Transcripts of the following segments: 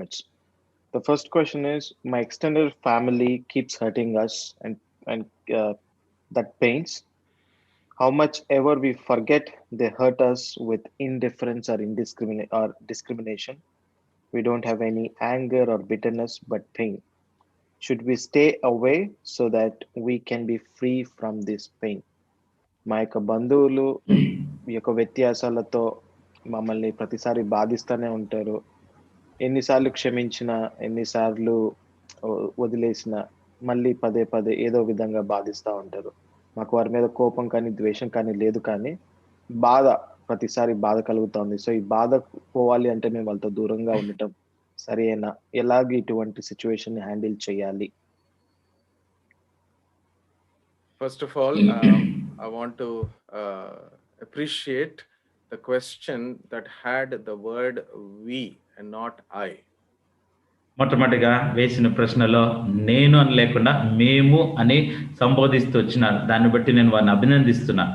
limits. The first question is: my extended family keeps hurting us, and that pains. How much ever we forget, they hurt us with indifference or discrimination. We don't have any anger or bitterness, but pain. Should we stay away so that we can be free from this pain? మా యొక్క బంధువులు ఈ యొక్క వ్యత్యాసాలతో మమ్మల్ని ప్రతిసారి బాధిస్తూనే ఉంటారు. ఎన్నిసార్లు క్షమించినా, ఎన్నిసార్లు వదిలేసినా మళ్ళీ పదే పదే ఏదో విధంగా బాధిస్తా ఉంటారు. మాకు వారి మీద కోపం కానీ, ద్వేషం కానీ లేదు, కానీ బాధ, ప్రతిసారి బాధ కలుగుతా ఉంది. సో, ఈ బాధ పోవాలి అంటే మేము వాళ్ళతో దూరంగా ఉండటం సరియేనా? ఎలాగ ఇటువంటి సిట్యుయేషన్‌ని హ్యాండిల్ చేయాలి? First of all, I want to appreciate the question that had the word we and not I. మొట్టమొదటిగా వేసిన ప్రశ్నలో నేను అని లేకుండా మేము అని సంబోధిస్తూ వచ్చినారు. దాన్ని బట్టి నేను వారిని అభినందిస్తున్నా.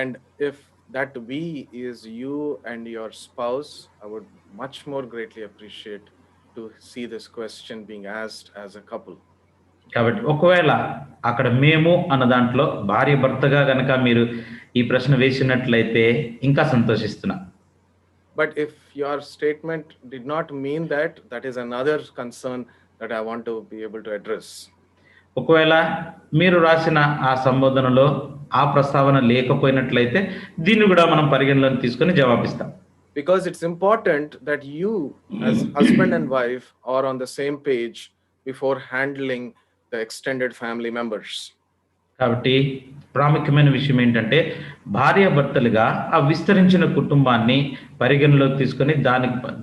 And if that we is you and your spouse, I would much more greatly appreciate to see this question being asked as a couple. కాబట్టి ఒకవేళ అక్కడ మేము అన్న దాంట్లో భార్య భర్తగా గనక మీరు ఈ ప్రశ్న వేసినట్లయితే ఇంకా సంతోషిస్తున్నా. But if your statement did not mean that, that is another concern that I want to be able to address. ఒకవేళ మీరు రాసిన ఆ సంబోధనలో ఆ ప్రస్తావన లేకపోయినట్లయితే దీన్ని కూడా మనం పరిగణలోకి తీసుకొని జవాబిస్తాం. Because it's important that you as husband and wife are on the same page before handling the extended family members. కాబట్టి ప్రాముఖ్యమైన విషయం ఏంటంటే భార్యాభర్తలుగా ఆ విస్తరించిన కుటుంబాన్ని పరిగణలోకి తీసుకొని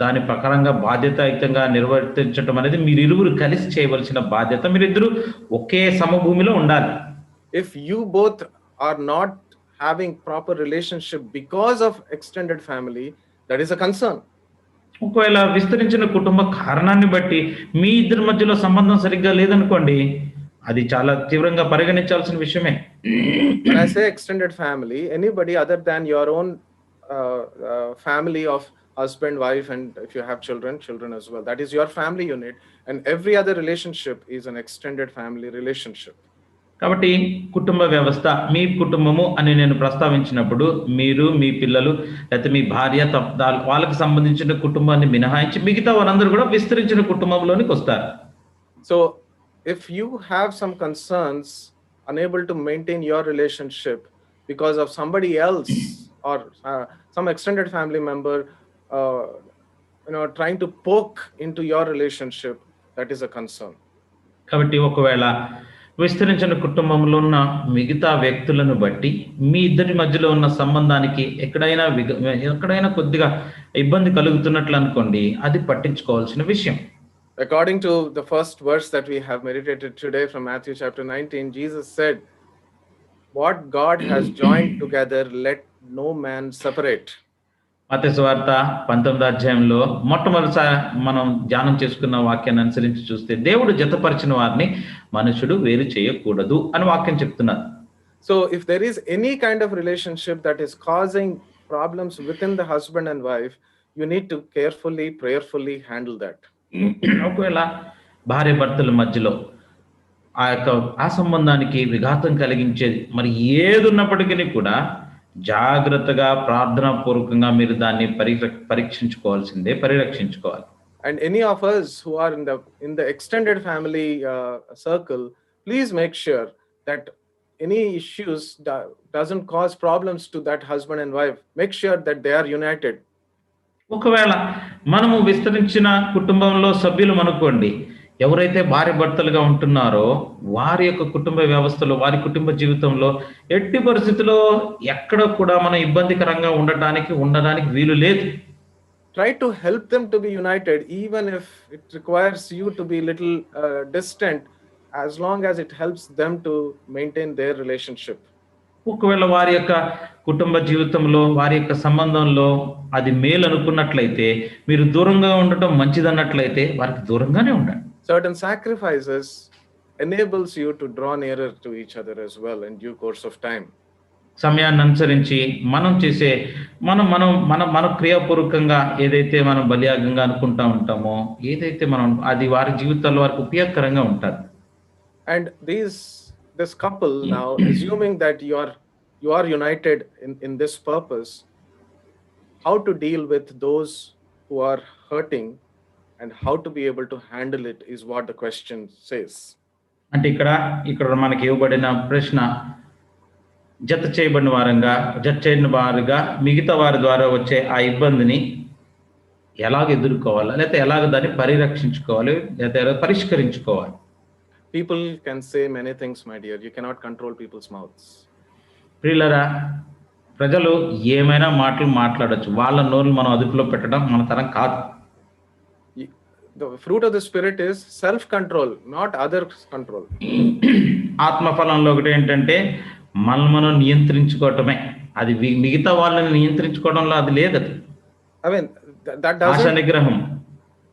దాని ప్రకారంగా బాధ్యతాయుతంగా నిర్వర్తించడం అనేది మీరిరువురు కలిసి చేయవలసిన బాధ్యత. మీరిద్దరు ఒకే సమభూమిలో ఉండాలి. If you both are not having proper relationship because of extended family, that is a concern. ఒకవేళ విస్తరించిన కుటుంబ కారణాన్ని బట్టి మీ ఇద్దరి మధ్యలో సంబంధం సరిగ్గా లేదనుకోండి, అది చాలా తీవ్రంగా పరిగణించాల్సిన విషయమే. When I say extended family, anybody other than your own family of husband, wife, and if you have children as well, that is your family unit, and every other relationship is an extended family relationship. కాబట్టి కుటుంబ వ్యవస్థ, మీ కుటుంబము అని నేను ప్రస్తావించినప్పుడు మీరు, మీ పిల్లలు, లేకపోతే మీ భార్య, వాళ్ళకి సంబంధించిన కుటుంబాన్ని మినహాయించి మిగతా వారందరూ కూడా విస్తరించిన కుటుంబంలోనికి వస్తారు. So if you have some concerns, unable to maintain your relationship because of somebody else or some extended family member trying to poke into your relationship, that is a concern. కాబట్టి ఒకవేళ విస్తరించిన కుటుంబంలో ఉన్న మిగతా వ్యక్తులను బట్టి మీ ఇద్దరి మధ్యలో ఉన్న సంబంధానికి ఎక్కడైనా కొద్దిగా ఇబ్బంది కలుగుతున్నట్లు అనుకోండి, అది పట్టించుకోవాల్సిన విషయం. According to the first verse that we have meditated today from Matthew chapter 19, Jesus said, "What God has joined together, let no man separate." మత్తయి సువార్త 19వ అధ్యాయంలో మొట్టమొదటిసారి మనం ధ్యానం చేసుకున్న వాక్యాన్ని అనుసరించి చూస్తే దేవుడు జతపరిచిన వారిని మనుషుడు వేరు చేయకూడదు అని వాక్యం చెప్తున్నారు. So if there is any kind of relationship that is causing problems within the husband and wife, you need to carefully, prayerfully handle that. ఒకవేళ భార్య భర్తల మధ్యలో ఆ సంబంధానికి విఘాతం కలిగించేది మరి ఏది ఉన్నప్పటికీ కూడా జాగ్రత్తగా ప్రార్థనాపూర్వకంగా మీరు దాన్ని పరిరక్షించుకోవాలి. And any of us who are in the extended family circle, please make sure that any issues doesn't cause problems to that husband and wife. Make sure that they are united. ఒకవేళ మనము విస్తరించిన కుటుంబంలో సభ్యులు అనుకోండి, ఎవరైతే భార్య భర్తలుగా ఉంటున్నారో వారి యొక్క కుటుంబ వ్యవస్థలో, వారి కుటుంబ జీవితంలో ఎట్టి పరిస్థితుల్లో ఎక్కడ కూడా మనం ఇబ్బందికరంగా ఉండడానికి వీలు లేదు. Try to help them to be united, even if it requires you to be little distant, as long as it helps them to maintain their relationship. ఒకవేళ వారి యొక్క కుటుంబ జీవితంలో, వారి యొక్క సంబంధంలో అది మేలు అనుకున్నట్లయితే, మీరు దూరంగా ఉండటం మంచిదన్నట్లయితే వారికి దూరంగానే ఉండండి. Certain sacrifices enables you to draw nearer to each other as well in due course of time. సమయాన్ని అనుసరించి మనం చేసే మనం మనం మన మన క్రియాపూర్వకంగా ఏదైతే మనం బలియాగంగా అనుకుంటా ఉంటామో, ఏదైతే మనం అది వారి జీవితాల్లో వారికి ఉపయోగకరంగా ఉంటుంది. And this couple now, assuming that you are united in this purpose, how to deal with those who are hurting and how to be able to handle it is what the question says. అంటే ఇక్కడ మనకి ఇవ్వబడిన ప్రశ్న, జత చేయని వారుగా మిగతా వారి ద్వారా వచ్చే ఆ ఇబ్బందిని ఎలాగ ఎదుర్కోవాలి, లేకపోతే ఎలాగ దాన్ని పరిరక్షించుకోవాలి, లేకపోతే ఎలా పరిష్కరించుకోవాలి. People can say many things, my dear. You cannot control people's mouths. ప్రియులరా, ప్రజలు ఏమైనా మాటలు మాట్లాడొచ్చు, వాళ్ళ నోరులు మనం అదుపులో పెట్టడం మన తరం కాదు. The fruit of the spirit is self control, not others control. ఆత్మఫలంలో ఒకటి ఏంటంటే మనం నియంత్రించుకోవటమే. అది మిగతా వాళ్ళని నియంత్రించుకోవడంలో అది లేదు. అది I mean that ఆశ నిగ్రహం.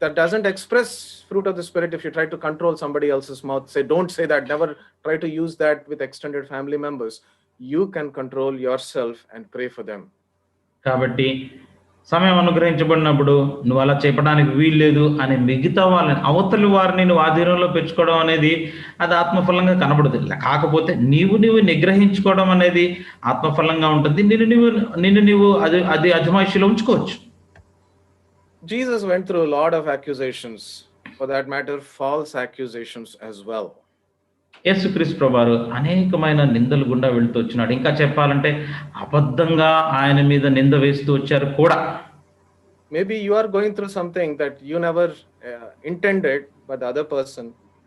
That doesn't express fruit of the spirit if you try to control somebody else's mouth. Don't say that. Never try to use that with extended family members. You can control yourself and pray for them. కాబట్టి సమయం అనుగ్రహించబడినప్పుడు నువ్వు అలా చెప్పడానికి వీల్లేదు అని మిగతా వాళ్ళని, అవతలి వారిని నువ్వు ఆధీనంలో పెంచుకోవడం అనేది అది ఆత్మఫలంగా కనబడదు. కాకపోతే నీవు నిగ్రహించుకోవడం అనేది ఆత్మఫలంగా ఉంటుంది. నిన్ను నీవు అది అజమాయిషిలో ఉంచుకోవచ్చు. Jesus went through a lot of accusations, for that matter false accusations as well. యేసుక్రీస్తు ప్రభువారు అనేకమైన నిందలు గుండా వెళ్తూ వచ్చినాడు. ఇంకా చెప్పాలంటే అబద్ధంగా ఆయన మీద నింద వేస్తూ వచ్చారు కూడా. Maybe you are going through something that you never intended, but the other person,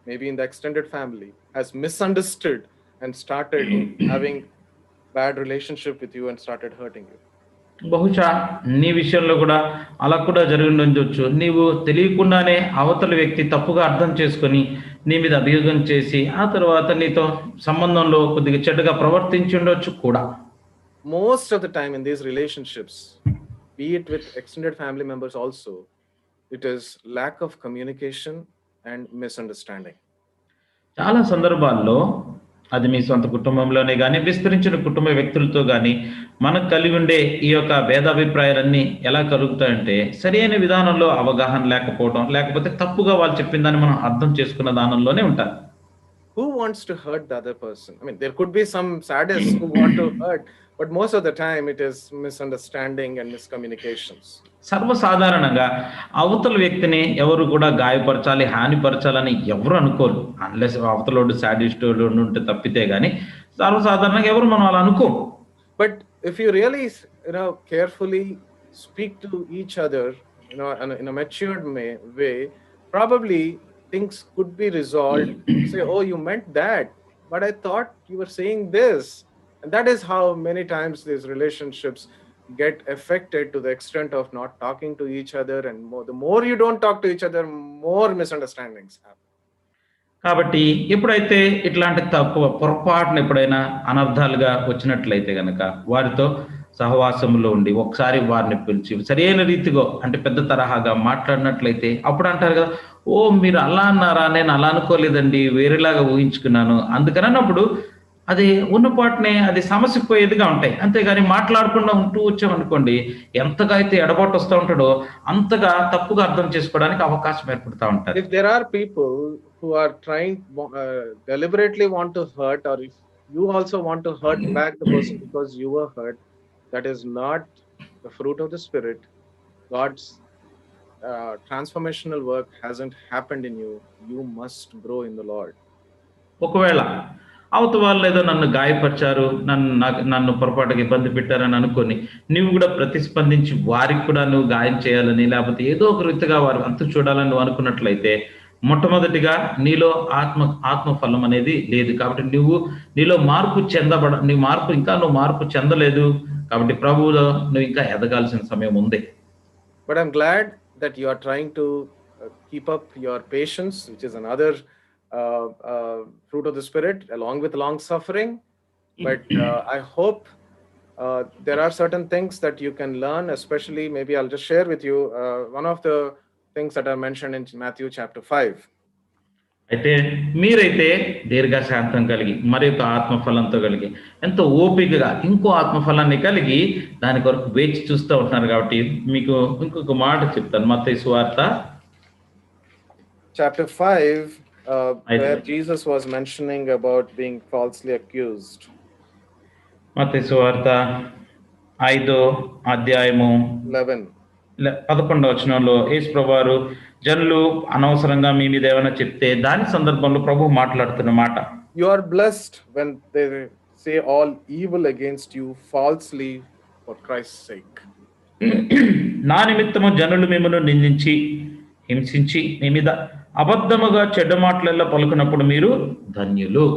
maybe in the extended family, has misunderstood and started having bad relationship with you and started hurting you. బహుశా నీ విషయంలో కూడా అలా కూడా జరిగి ఉండొచ్చు. నీవు తెలియకుండానే అవతల వ్యక్తి తప్పుగా అర్థం చేసుకొని నీ మీద అభియోగం చేసి ఆ తర్వాత నీతో సంబంధంలో కొద్దిగా చెడ్డగా ప్రవర్తించి ఉండొచ్చు కూడా. Most of the time in these relationships, be it with extended family members also, it is lack of communication and misunderstanding. చాలా సందర్భాల్లో అది మీ సొంత కుటుంబంలోనే కానీ, విస్తరించిన కుటుంబ వ్యక్తులతో కానీ మనకు కలిగి ఉండే ఈ యొక్క భేదాభిప్రాయాలన్నీ ఎలా కలుగుతాయంటే సరైన విధానంలో అవగాహన లేకపోవడం, లేకపోతే తప్పుగా వాళ్ళు చెప్పిన దాన్ని మనం అర్థం చేసుకున్న దానంలోనే ఉంటారు. Who wants to hurt the other person? I mean, there could be some sadists who want to hurt, but most of the time it is misunderstanding and miscommunications. సర్వసాధారణంగా అవతల వ్యక్తిని ఎవరు కూడా గాయపరచాలి, హానిపరచాలని ఎవరు అనుకోరు. అన్లెస్ అవతలోడు సాడిస్ట్ ఉంటే తప్పితే గానీ సర్వసాధారణంగా ఎవరు మనం అలా అనుకో. But if you really carefully speak to each other in a matured way, probably things could be resolved. Say, oh, you meant that, but I thought you were saying this. And that is how many times these relationships get affected to the extent of not talking to each other, and the more you don't talk to each other, more misunderstandings happen. కాబట్టి ఎప్పుడైతే ఇట్లాంటి పొరపాటును ఎప్పుడైనా అనర్థాలుగా వచ్చినట్లయితే గనక వారితో సహవాసంలో ఉండి ఒకసారి వారిని పిలిచి సరైన రీతిగా అంటే పెద్ద తరహాగా మాట్లాడినట్లయితే అప్పుడు అంటారు కదా, ఓ మీరు అలా అన్నారా, నేను అలా అనుకోలేదండి, వేరేలాగా ఊహించుకున్నాను, అందుకని అన్నప్పుడు అది ఉన్నపాటునే అది సమసిపోయేదిగా ఉంటాయి. అంతేగాని మాట్లాడకుండా ఉంటూ వచ్చామనుకోండి, ఎంతగా అయితే ఎడబాటు వస్తూ ఉంటాడో అంతగా తప్పుగా అర్థం చేసుకోవడానికి అవకాశం ఏర్పడుతూ ఉంటారు. If there are people who are trying deliberately want to hurt, or if you also want to hurt back the person because you were hurt, that is not the fruit of the spirit. God's transformational work hasn't happened in you. You must grow in the Lord. ఒకవేళ అవతల వాళ్ళు ఏదో నన్ను గాయపరిచారు, నన్ను పొరపాటుగా ఇబ్బంది పెట్టారని అనుకొని నువ్వు కూడా ప్రతిస్పందించి వారికి కూడా నువ్వు గాయం చేయాలని, లేకపోతే ఏదో ఒక రీతిగా వారు అంతు చూడాలని నువ్వు అనుకున్నట్లయితే మొట్టమొదటిగా నీలో ఆత్మఫలం అనేది లేదు. కాబట్టి నీలో మార్పు చెందలేదు. కాబట్టి ప్రభువులో నువ్వు ఇంకా ఎదగాల్సిన సమయం ఉంది. But I'm glad that you are trying to keep up your patience, which is another fruit of the spirit, along with long suffering. But I hope there are certain things that you can learn, especially maybe I'll just share with you one of the things that are mentioned in Matthew chapter 5. అయితే మీరైతే దీర్ఘశాంతం కలిగి మరి యొక్క ఆత్మఫలంతో కలిగి ఎంతో ఓపికగా ఇంకో ఆత్మఫలాన్ని కలిగి దాని కొరకు వేచి చూస్తూ ఉంటున్నారు కాబట్టి మీకు ఇంకొక మాట చెప్తాను. మత్తయి సువార్త Chapter 5, ఐదు. where Jesus was mentioning about being falsely accused. మత్తయి సువార్త 5వ అధ్యాయము 11. 11వ వచనంలో యేసు ప్రభువారు జనులు అనవసరంగా మీ మీద ఏమైనా చెప్తే దాని సందర్భంలో ప్రభు మాట్లాడుతున్న మాట, You are blessed when they say all evil against you falsely for Christ's sake. నా నిమిత్తము జనులు మిమ్మల్ని నిందించి హింసించి మీ మీద అబద్ధముగా చెడ్డ మాటలలో పలుకున్నప్పుడు మీరు ధన్యులు.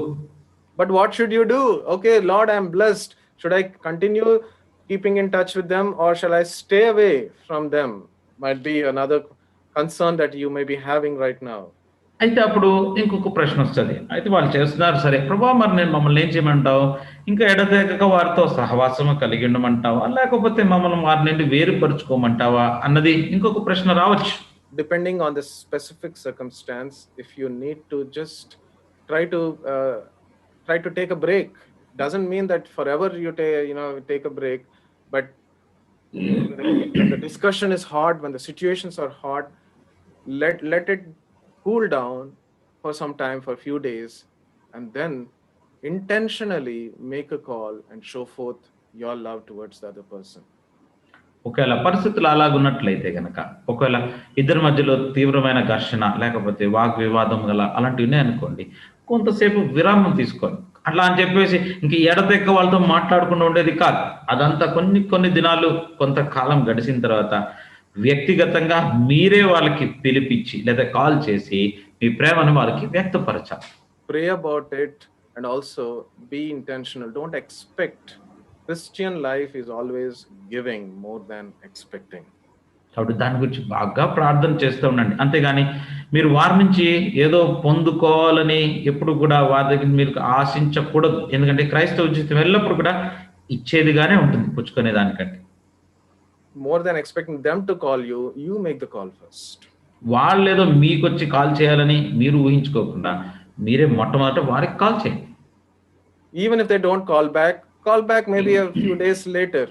But what should you do? Okay, Lord, I am blessed. Should I continue keeping in touch with them, or shall I stay away from them? Might be another concern that you may be having right now. అయితే అప్పుడు ఇంకొక ప్రశ్న వస్తుంది. అయితే వాళ్ళు చేస్తున్నారు సరే ప్రభా, మరి నేను మమ్మల్ని ఏం చేయమంటావు? ఇంకా ఎడతెగక వారితో సహవాసము కలిగి ఉండమంటావా, లేకపోతే మమ్మల్ని వారి నుండి వేరుపరుచుకోమంటావా అన్నది ఇంకొక ప్రశ్న రావచ్చు. Depending on the specific circumstance, if you need to just try to take a break, doesn't mean that forever you take a break, but when the discussion is hard, when the situations are hard, let it cool down for some time, for a few days, and then intentionally make a call and show forth your love towards the other person. ఒకవేళ పరిస్థితులు అలాగున్నట్లయితే గనక, ఒకవేళ ఇద్దరి మధ్యలో తీవ్రమైన ఘర్షణ లేకపోతే వాగ్వివాదం గల అలాంటివి ఉన్నాయనుకోండి, కొంతసేపు విరామం తీసుకోండి. అట్లా అని చెప్పేసి ఇంక ఎడతెక్క వాళ్ళతో మాట్లాడకుండా ఉండేది కాదు. అదంతా కొన్ని దినాలు కొంతకాలం గడిచిన తర్వాత వ్యక్తిగతంగా మీరే వాళ్ళకి పిలిపించి లేదా కాల్ చేసి మీ ప్రేమను వాళ్ళకి వ్యక్తపరచాలి. Pray about it and also be intentional. Don't expect. Christian life is always giving more than expecting. కాబట్టి దాని గురించి బాగా ప్రార్థన చేస్తూ ఉండండి. అంతేగాని మీరు వారి నుంచి ఏదో పొందుకోవాలని ఎప్పుడు కూడా వారి దగ్గర మీరు ఆశించకూడదు. ఎందుకంటే క్రైస్తవ జీవితం ఎల్లప్పుడు కూడా ఇచ్చేదిగానే ఉంటుంది పుచ్చుకునే దానికంటే. More than expecting them to call you, you make the call first. వాళ్ళు ఏదో మీకు వచ్చి కాల్ చేయాలని మీరు ఊహించుకోకుండా మీరే మొట్టమొదట వారికి కాల్ చేయండి. Even if they don't call back maybe a few days later,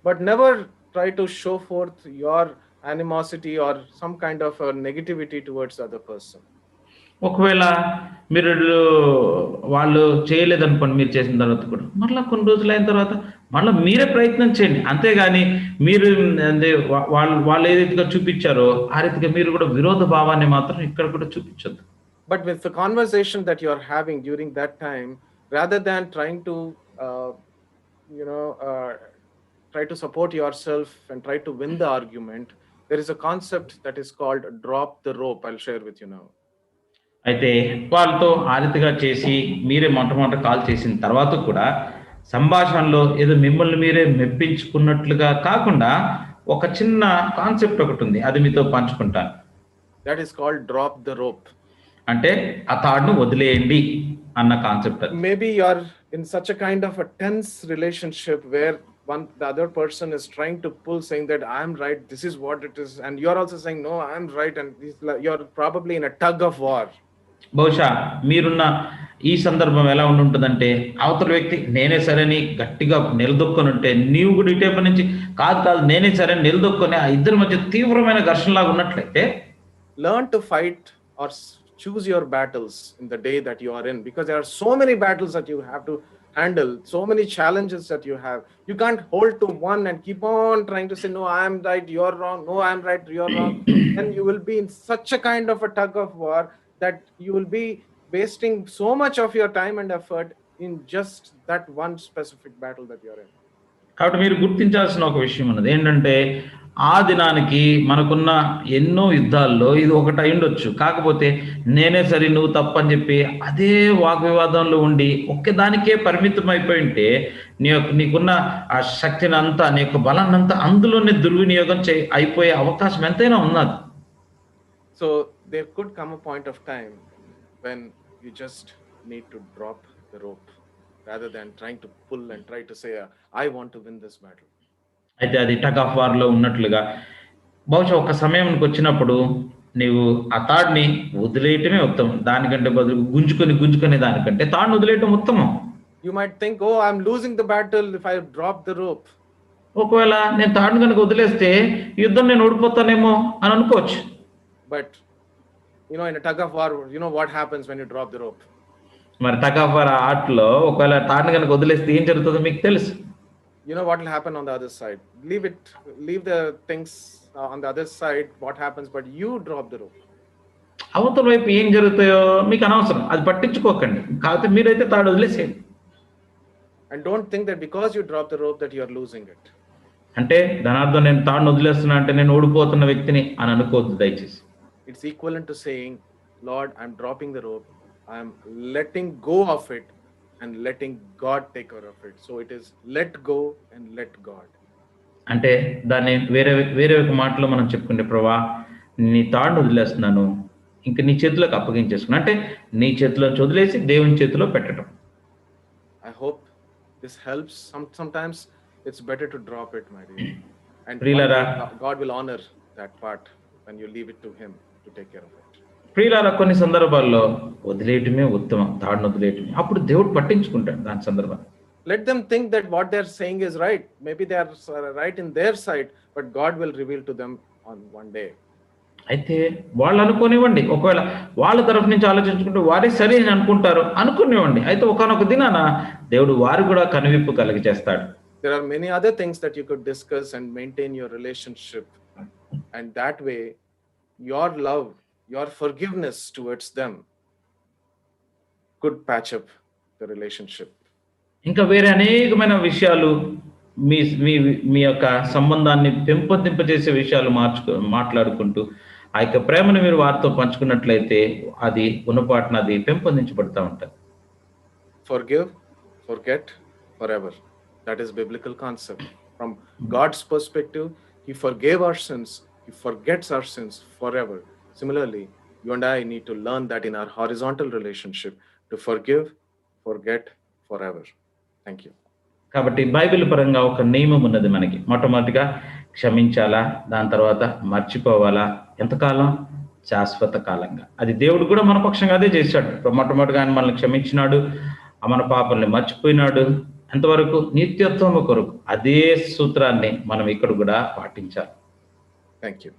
but never try to show forth your animosity or some kind of negativity towards the other person. ఒకవేళ మీరు వాళ్ళు చేయలేదనుకోండి, మీరు చేసిన తర్వాత కూడా మళ్ళీ కొన్ని రోజులు అయిన తర్వాత మళ్ళీ మీరే ప్రయత్నం చేయండి. అంతేగాని మీరు వాళ్ళు ఏదైతే చూపించారో ఆ రీతిగా మీరు కూడా విరోధ భావాన్ని మాత్రం ఇక్కడ కూడా చూపించొద్దు. But with the conversation that you are having during that time, rather than trying to try to support yourself and try to win the argument, there is a concept that is called drop the rope. I'll share with you now. అయితే వాళ్ళతో ఆ రీతిగా చేసి మీరే మొట్టమొదట call చేసిన తర్వాత కూడా సంభాషణలో ఏదో మిమ్మల్ని మీరే మెప్పించుకున్నట్లుగా కాకుండా ఒక చిన్న కాన్సెప్ట్ ఒకటి ఉంది, అది మీతో పంచుకుంటాను. That is called drop the rope. అంటే ఆ తాడును వదిలేయండి అన్న concept. Maybe you are in such a kind of a tense relationship where the other person is trying to pull, saying that I am right, this is what it is, and you're also saying no, I am right, and you're probably in a tug of war. బహుశా మీరున్న ఈ సందర్భం ఎలా ఉంటుందంటే, అవతల వ్యక్తి నేనే సరేని గట్టిగా నిలదొక్కొని ఉంటే నీవు కూడా ఇటేపు నుంచి కాదు నేనే సరే నిలదొక్కొని ఆ ఇద్దరి మధ్య తీవ్రమైన ఘర్షణలాగా ఉన్నట్లయితే, learn to fight or choose your battles in the day that you are in, because there are so many battles that you have to handle, so many challenges that you have. You can't hold to one and keep on trying to say no, I am right, you're wrong, no, I am right, you're wrong. And you will be in such a kind of a tug of war that you will be wasting so much of your time and effort in just that one specific battle that you're in. కాబట్టి మీరు గుర్తించాల్సిన ఒక విషయం ఉన్నది ఏంటంటే, ఆ దినానికి మనకున్న ఎన్నో యుద్ధాల్లో ఇది ఒకటి అయి ఉండొచ్చు. కాకపోతే నేనే సరే నువ్వు తప్పని చెప్పి అదే వాగ్వివాదంలో ఉండి ఒక్కదానికే పరిమితం అయిపోయి ఉంటే నీకున్న ఆ శక్తిని అంతా, నీ యొక్క బలాన్ని అంతా అందులోనే దుర్వినియోగం అయిపోయే అవకాశం ఎంతైనా ఉన్నది. So there could come a point of time when you just need to drop the rope rather than trying to pull and try to say I want to win this battle. అయితే అది tug of war లో ఉన్నట్లుగా బహుశా ఒక సమయానికి వచ్చినప్పుడు నీవు ఆ తాడుని వదిలేయటమే ఉత్తమం. దానికంటే బదులు గుంజుకునే దానికంటే తాడుని వదిలేయటం ఉత్తమం. You might think, oh, I'm losing the battle if I drop the rope. ఒకవేళ నేను తాడుని కనుక వదిలేస్తే యుద్ధం నేను ఓడిపోతానేమో అని అనుకోవచ్చు. But in a tug of war, what happens when you drop the rope? మరి టగ్ ఆఫ్ వార్ ఆటలో ఒకవేళ తాడుని కనుక వదిలేస్తే ఏం జరుగుతుందో మీకు తెలుసు. You know what will happen on the other side. Leave the things on the other side, what happens, but you drop the rope. అవతల వైపు ఏం జరుగుతాయో మీకు అనవసరం, అది పట్టించుకోకండి. కాకపోతే మీరైతే తాడు వదిలేసేయండి. And don't think that because you drop the rope that you are losing it. అంటే దాని అర్థం నేను తాడుని వదిలేస్తున్నా అంటే నేను ఓడిపోతున్న వ్యక్తిని అని అనుకోవద్దు దయచేసి. It's equivalent to saying, Lord, I'm dropping the rope, I'm letting go of it and letting God take care of it. So it is let go and let God. అంటే దాన్ని వేరే ఒక మాటలో మనం చెప్పుకుంటే, ప్రభా నీ తాడుని వదిలేస్తున్నాను, ఇంకా నీ చేతిలోకి అప్పగించేసుకున్నా, అంటే నీ చేతిలో వదిలేసి దేవుని చేతిలో పెట్టడం. I hope this helps. Sometimes it's better to drop it, my dear. And God will honor that part when you leave it to Him to take care of it. ప్రియులారా, కొన్ని సందర్భాల్లో వదిలేయటమే ఉత్తమం, తాడును వదిలేయటమే. అప్పుడు దేవుడు పట్టించుకుంటాడు దాని సందర్భం. Let them think that what they're saying is right. Maybe they are right in their side, but God will reveal to them on one day. అయితే వాళ్ళు అనుకోనివ్వండి, ఒకవేళ వాళ్ళ తరఫు నుంచి ఆలోచించుకుంటే వారే సరే అని అనుకునివ్వండి. అయితే ఒకానొక దినాన దేవుడు వారు కూడా కనువిప్పు కలిగజేస్తాడు. There are many other things that you could discuss and maintain your relationship, and that way your love, your forgiveness towards them could patch up the relationship. ఇంకా వేరే అనేకమైన విషయాలు మీ యొక్క సంబంధాన్ని పెంపొందింపజేసే విషయాలు మాట్లాడుకుంటూ ఆ యొక్క ప్రేమను మీరు వారితో పంచుకున్నట్లయితే అది గుణపాఠన అది పెంపొందించబడుతూ ఉంటుంది. Forgive, forget forever. That is biblical concept. From God's perspective, He forgave our sins, He forgets our sins forever. Similarly, you and I need to learn that in our horizontal relationship, to forgive, forget forever. Thank you. కాబట్టి Bible పరంగా ఒక నియమం ఉన్నది మనకి. మొట్టమొదటిగా క్షమించాలా, దాని తర్వాత మర్చిపోవాలా. ఎంతకాలం? శాశ్వత కాలంగా. అది దేవుడు కూడా మన పక్షంగా అదే చేశాడు. మొట్టమొదటిగా ఆయన మనల్ని క్షమించినాడు, మన పాపాలని మర్చిపోయినాడు. ఎంతవరకు? నిత్యత్వము కొరకు. అదే సూత్రాన్ని మనం ఇక్కడ కూడా పాటించాలి. Thank you.